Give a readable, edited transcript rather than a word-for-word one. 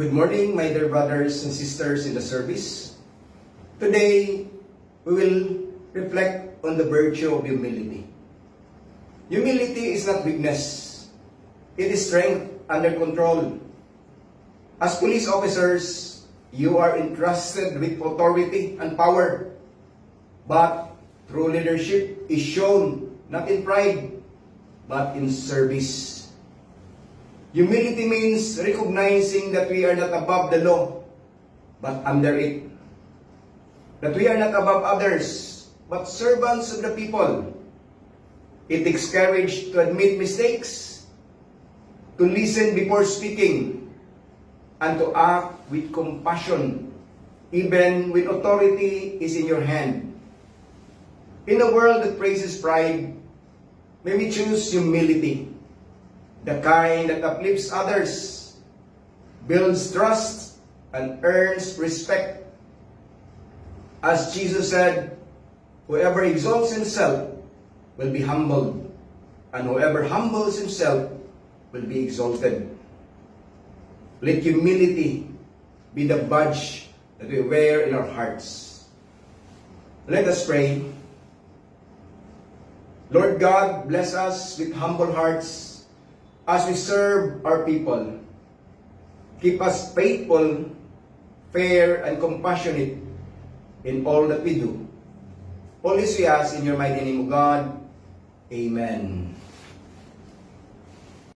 Good morning, my dear brothers and sisters in the service. Today, we will reflect on the virtue of humility. Humility is not weakness. It is strength under control. As police officers, you are entrusted with authority and power. But true leadership is shown not in pride, but in service. Humility means recognizing that we are not above the law, but under it. That we are not above others, but servants of the people. It takes courage to admit mistakes, to listen before speaking, and to act with compassion, even when authority is in your hand. In a world that praises pride, may we choose humility, the kind that uplifts others, builds trust, and earns respect. As Jesus said, whoever exalts himself will be humbled, and whoever humbles himself will be exalted. Let humility be the badge that we wear in our hearts. Let us pray. Lord God, bless us with humble hearts as we serve our people. Keep us faithful, fair, and compassionate in all that we do. All this we ask in your mighty name, O God. Amen.